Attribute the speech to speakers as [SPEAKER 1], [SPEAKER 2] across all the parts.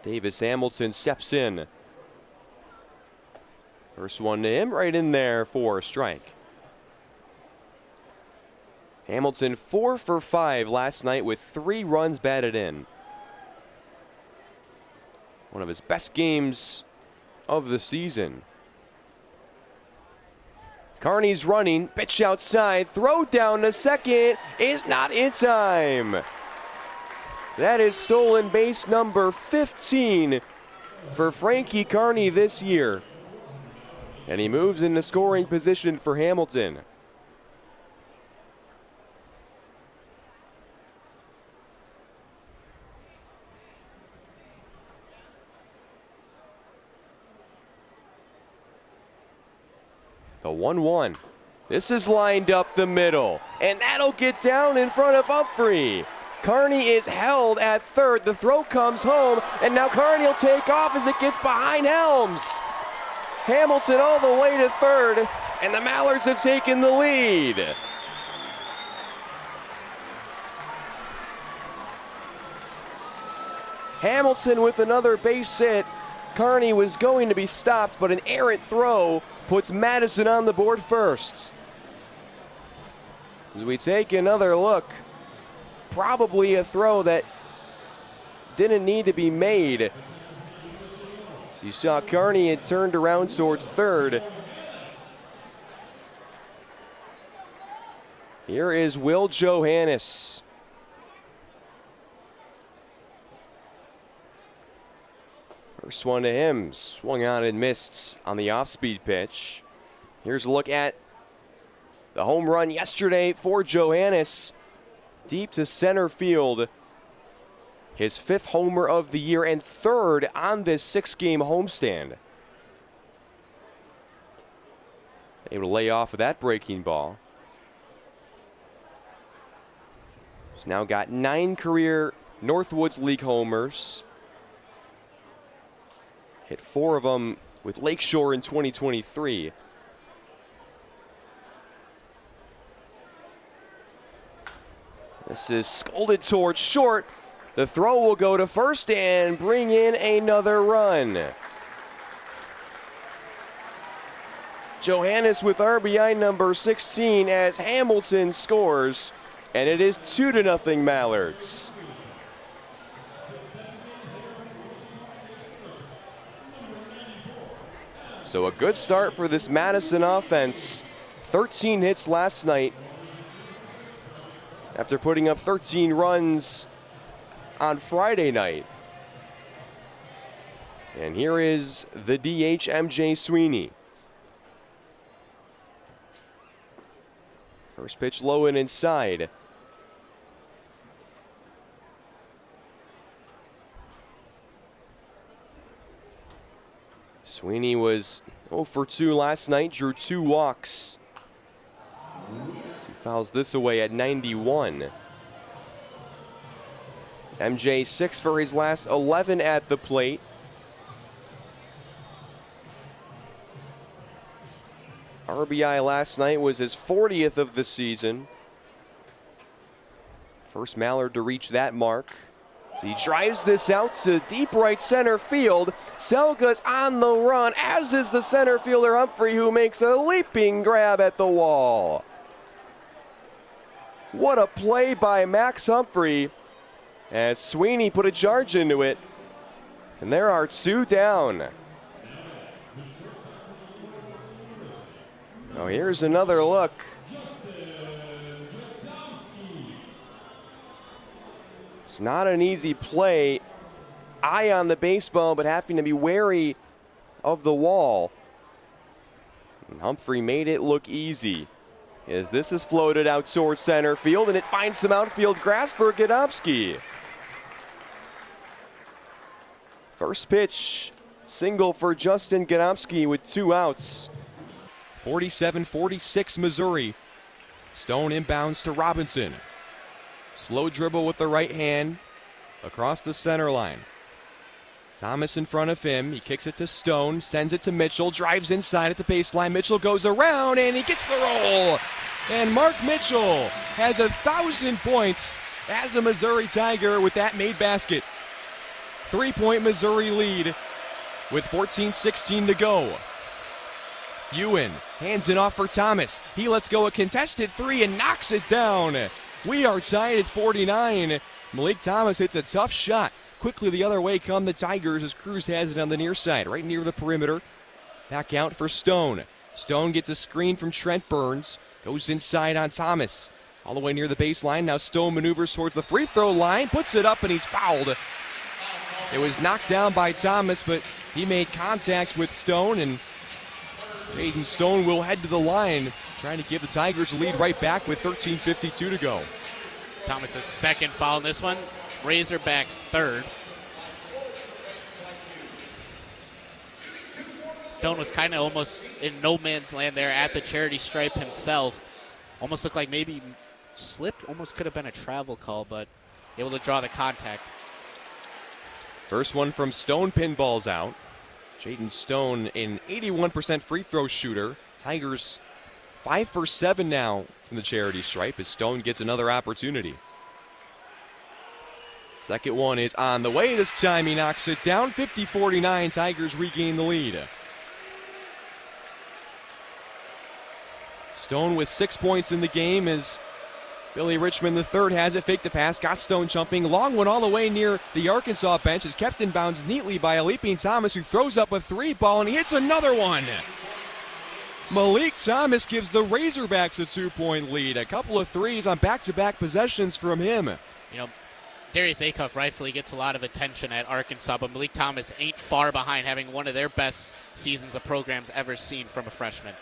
[SPEAKER 1] Davis Hamilton steps in. First one to him, right in there for a strike. Hamilton 4 for 5 last night with 3 runs batted in. One of his best games of the season. Carney's running, pitch outside, throw down to second is not in time. That is stolen base number 15 for Frankie Carney this year. And he moves into scoring position for Hamilton. The 1-1. This is lined up the middle, and that'll get down in front of Humphrey. Carney is held at third. The throw comes home, and now Carney will take off as it gets behind Helms. Hamilton all the way to third, and the Mallards have taken the lead. Hamilton with another base hit. Carney was going to be stopped, but an errant throw puts Madison on the board first. As we take another look, probably a throw that didn't need to be made. As you saw, Carney had turned around towards third. Here is Will Johannes. First one to him, swung on and missed on the off-speed pitch. Here's a look at the home run yesterday for Johannes, deep to center field. His 5th homer of the year and 3rd on this 6-game homestand. Able to lay off of that breaking ball. He's now got 9 career Northwoods League homers. Hit 4 of them with Lakeshore in 2023. This is scolded towards short. The throw will go to first and bring in another run. Johannes with RBI number 16 as Hamilton scores, and it is 2-0 Mallards. So a good start for this Madison offense. 13 hits last night after putting up 13 runs on Friday night. And here is the DH, MJ Sweeney. First pitch low and inside. Sweeney was 0 for 2 last night, drew 2 walks. He fouls this away at 91. MJ 6 for his last 11 at the plate. RBI last night was his 40th of the season. First Mallard to reach that mark. So he drives this out to deep right center field. Selga's on the run, as is the center fielder Humphrey, who makes a leaping grab at the wall. What a play by Max Humphrey, as Sweeney put a charge into it. And there are 2 down. Now here's another look. It's not an easy play. Eye on the baseball, but having to be wary of the wall. And Humphrey made it look easy, as this is floated out towards center field, and it finds some outfield grass for Gadomski. First pitch, single for Justin Gadomski with 2 outs. 47-46 Missouri. Stone inbounds to Robinson. Slow dribble with the right hand across the center line. Thomas in front of him. He kicks it to Stone, sends it to Mitchell, drives inside at the baseline. Mitchell goes around and he gets the roll. And Mark Mitchell has 1,000 points as a Missouri Tiger with that made basket. 3-point Missouri lead with 14-16 to go. Ewan hands it off for Thomas. He lets go a contested three and knocks it down. We are tied at 49. Malik Thomas hits a tough shot. Quickly the other way come the Tigers as Cruz has it on the near side, right near the perimeter. Back out for Stone. Stone gets a screen from Trent Burns. Goes inside on Thomas. All the way near the baseline. Now Stone maneuvers towards the free throw line. Puts it up and he's fouled. It was knocked down by Thomas, but he made contact with Stone, and Aiden Stone will head to the line, trying to give the Tigers a lead right back with 13:52 to go.
[SPEAKER 2] Thomas' second foul in this one. Razorbacks third. Stone was kind of almost in no man's land there at the charity stripe himself. Almost looked like maybe slipped. Almost could have been a travel call, but able to draw the contact.
[SPEAKER 1] First one from Stone, pinballs out. Jaden Stone, an 81% free throw shooter. Tigers 5 for 7 now from the charity stripe as Stone gets another opportunity. Second one is on the way. This time he knocks it down. 50-49, Tigers regain the lead. Stone with 6 points in the game as Billy Richmond III has it. Faked the pass, got Stone jumping. Long one all the way near the Arkansas bench is kept in bounds neatly by Alipine Thomas, who throws up a three ball and he hits another one. Malik Thomas gives the Razorbacks a 2-point lead. A couple of threes on back-to-back possessions from him.
[SPEAKER 2] You know, Darius Acuff rightfully gets a lot of attention at Arkansas, but Malik Thomas ain't far behind, having one of their best seasons the program's ever seen from a freshman.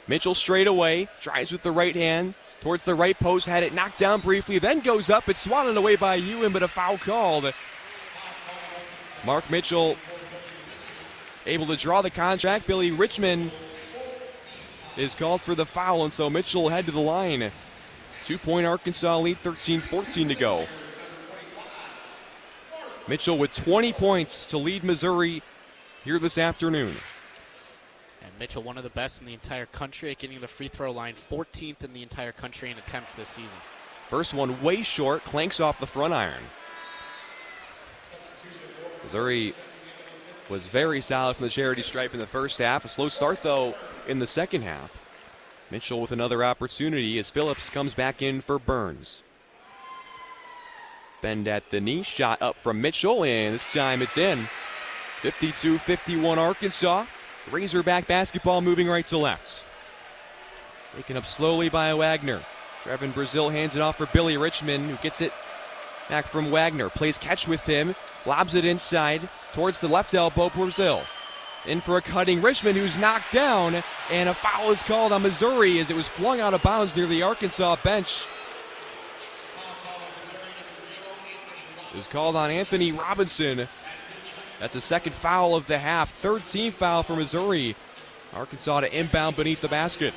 [SPEAKER 1] Mitchell straight away, drives with the right hand towards the right post, had it knocked down briefly, then goes up. It's swatted away by Ewan, but a foul called. Mark Mitchell able to draw the contract. Billy Richmond is called for the foul, and so Mitchell will head to the line. 2-point Arkansas lead, 13-14 to go. Mitchell with 20 points to lead Missouri here this afternoon.
[SPEAKER 2] And Mitchell, one of the best in the entire country at getting the free throw line, 14th in the entire country in attempts this season.
[SPEAKER 1] First one way short, clanks off the front iron. Missouri was very solid from the charity stripe in the first half. A slow start, though, in the second half. Mitchell with another opportunity as Phillips comes back in for Burns. Bend at the knee, shot up from Mitchell, and this time it's in. 52-51 Arkansas. Razorback basketball moving right to left. Taken up slowly by Wagner. Trevin Brazil hands it off for Billy Richmond, who gets it back from Wagner. Plays catch with him, lobs it inside towards the left elbow, Brazil. In for a cutting Richmond, who's knocked down, and a foul is called on Missouri as it was flung out of bounds near the Arkansas bench. It was called on Anthony Robinson. That's a second foul of the half. Third team foul for Missouri. Arkansas to inbound beneath the basket.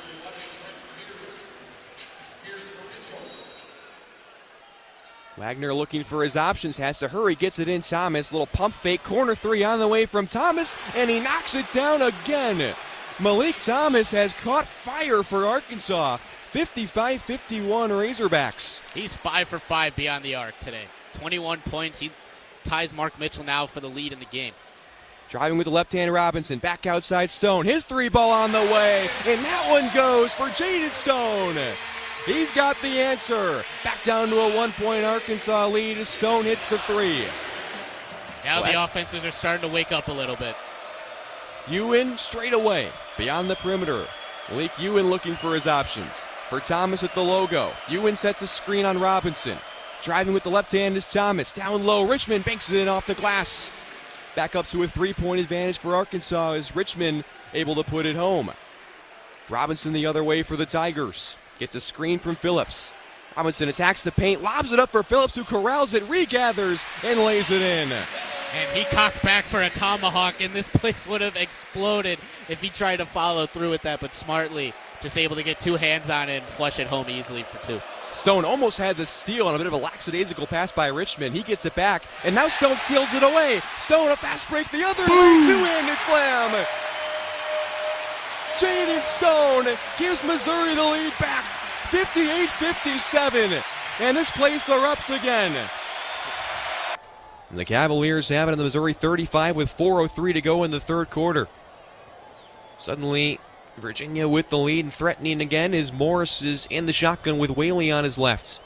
[SPEAKER 1] Wagner looking for his options, has to hurry, gets it in. Thomas, little pump fake, corner three on the way from Thomas, and he knocks it down again. Malik Thomas has caught fire for Arkansas. 55-51 Razorbacks.
[SPEAKER 2] He's 5 for 5 beyond the arc today. 21 points. He ties Mark Mitchell now for the lead in the game.
[SPEAKER 1] Driving with the left hand, Robinson. Back outside, Stone. His three ball on the way. And that one goes for Jaden Stone. He's got the answer. Back down to a 1-point Arkansas lead as Stone hits the three.
[SPEAKER 2] Now the offenses are starting to wake up a little bit.
[SPEAKER 1] Ewan straight away. Beyond the perimeter. Malik Ewan looking for his options. For Thomas at the logo. Ewan sets a screen on Robinson. Driving with the left hand is Thomas. Down low, Richmond banks it in off the glass. Back up to a 3-point advantage for Arkansas as Richmond able to put it home. Robinson the other way for the Tigers. Gets a screen from Phillips. Robinson attacks the paint, lobs it up for Phillips, who corrals it, regathers, and lays it in.
[SPEAKER 2] And he cocked back for a tomahawk, and this place would have exploded if he tried to follow through with that, but smartly just able to get two hands on it and flush it home easily for two.
[SPEAKER 1] Stone almost had the steal on a bit of a lackadaisical pass by Richmond. He gets it back, and now Stone steals it away. Stone, a fast break the other way, two-handed slam. Jaden Stone gives Missouri the lead back, 58-57, and this place erupts again. And the Cavaliers have it on the Missouri 35 with 4:03 to go in the third quarter. Suddenly, Virginia with the lead and threatening again as Morris is in the shotgun with Whaley on his left.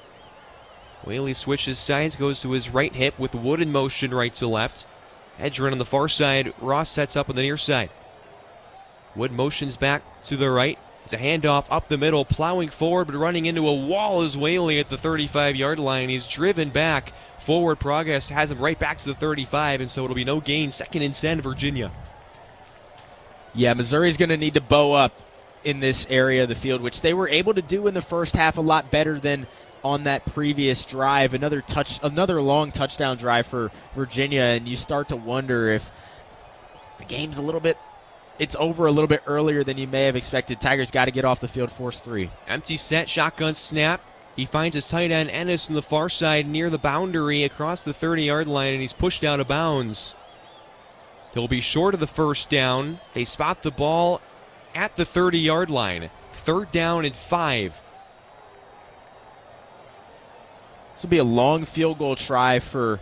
[SPEAKER 1] Whaley switches sides, goes to his right hip with Wood in motion right to left. Hedgeron on the far side. Ross sets up on the near side. Wood motions back to the right. It's a handoff up the middle, plowing forward, but running into a wall is Whaley at the 35-yard line. He's driven back. Forward progress has him right back to the 35, and so it'll be no gain. 2nd and 10, Virginia.
[SPEAKER 3] Yeah, Missouri's going to need to bow up in this area of the field, which they were able to do in the first half a lot better than on that previous drive. Another long touchdown drive for Virginia, and you start to wonder if the game's it's over a little bit earlier than you may have expected. Tigers got to get off the field, force 3.
[SPEAKER 1] Empty set, shotgun snap. He finds his tight end Ennis on the far side near the boundary across the 30-yard line, and he's pushed out of bounds. He'll be short of the first down. They spot the ball at the 30-yard line. 3rd down and 5.
[SPEAKER 3] This will be a long field goal try for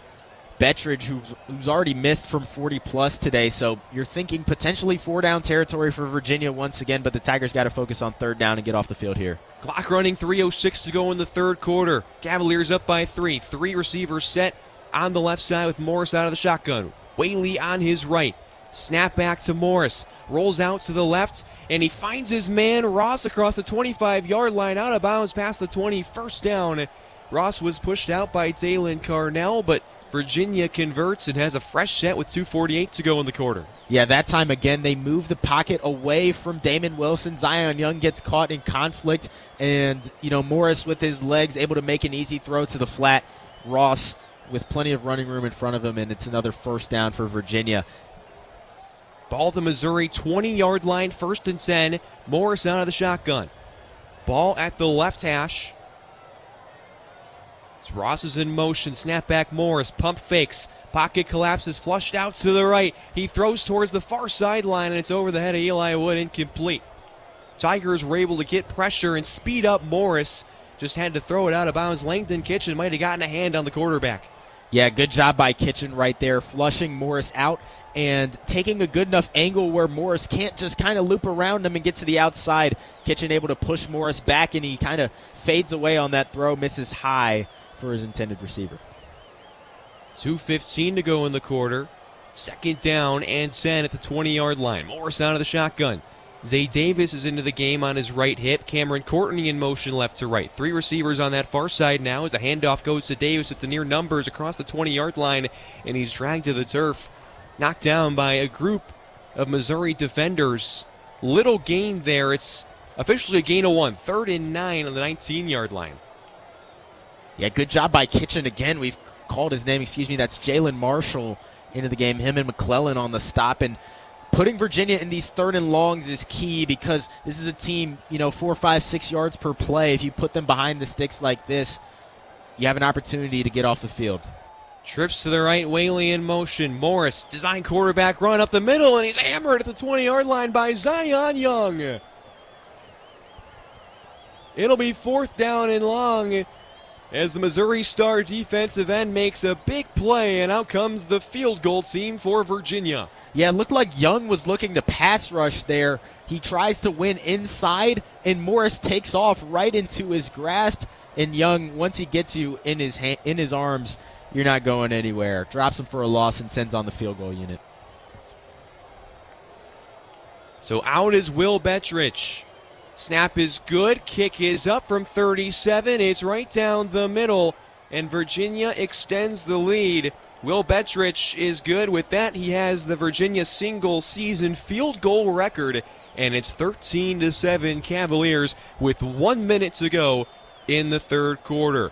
[SPEAKER 3] Bettridge, who's already missed from 40-plus today. So you're thinking potentially 4-down territory for Virginia once again, but the Tigers got to focus on 3rd down and get off the field here.
[SPEAKER 1] Clock running, 3:06 to go in the third quarter. Cavaliers up by 3. 3 receivers set on the left side with Morris out of the shotgun. Whaley on his right. Snap back to Morris. Rolls out to the left, and he finds his man Ross across the 25-yard line, out of bounds past the 20. First down. Ross was pushed out by Dalen Carnell, but Virginia converts and has a fresh set with 2:48 to go in the quarter.
[SPEAKER 3] Yeah, that time again they move the pocket away from Damon Wilson. Zion Young gets caught in conflict, and Morris with his legs able to make an easy throw to the flat. Ross with plenty of running room in front of him, and it's another first down for Virginia.
[SPEAKER 1] Ball to Missouri, 20-yard line, 1st and 10. Morris out of the shotgun. Ball at the left hash. Ross is in motion. Snap back Morris. Pump fakes. Pocket collapses. Flushed out to the right. He throws towards the far sideline, and it's over the head of Eli Wood. Incomplete. Tigers were able to get pressure and speed up Morris. Just had to throw it out of bounds. Langdon Kitchen might have gotten a hand on the quarterback.
[SPEAKER 3] Yeah, good job by Kitchen right there, flushing Morris out and taking a good enough angle where Morris can't just kind of loop around him and get to the outside. Kitchen able to push Morris back, and he kind of fades away on that throw, misses high for his intended receiver.
[SPEAKER 1] 2:15 to go in the quarter. 2nd down and 10 at the 20-yard line. Morris out of the shotgun. Zay Davis is into the game on his right hip. Cameron Courtney in motion left to right. 3 receivers on that far side now as the handoff goes to Davis at the near numbers across the 20-yard line, and he's dragged to the turf. Knocked down by a group of Missouri defenders. Little gain there. It's officially a gain of 1. 3rd and 9 on the 19-yard line.
[SPEAKER 3] Yeah, good job by Kitchen again. We've called his name, That's Jalen Marshall into the game. Him and McClellan on the stop. And putting Virginia in these 3rd and longs is key because this is a team, 4, 5, 6 yards per play. If you put them behind the sticks like this, you have an opportunity to get off the field.
[SPEAKER 1] Trips to the right, Whaley in motion. Morris, design quarterback run up the middle, and he's hammered at the 20-yard line by Zion Young. It'll be 4th down and long as the Missouri star defensive end makes a big play, and out comes the field goal team for Virginia.
[SPEAKER 3] Yeah, it looked like Young was looking to pass rush there. He tries to win inside, and Morris takes off right into his grasp. And Young, once he gets you in his arms, you're not going anywhere. Drops him for a loss and sends on the field goal unit.
[SPEAKER 1] So out is Will Bettridge. Snap is good. Kick is up from 37. It's right down the middle, and Virginia extends the lead. Will Bettridge is good. With that, he has the Virginia single-season field goal record, and it's 13-7 Cavaliers with 1 minute to go in the third quarter.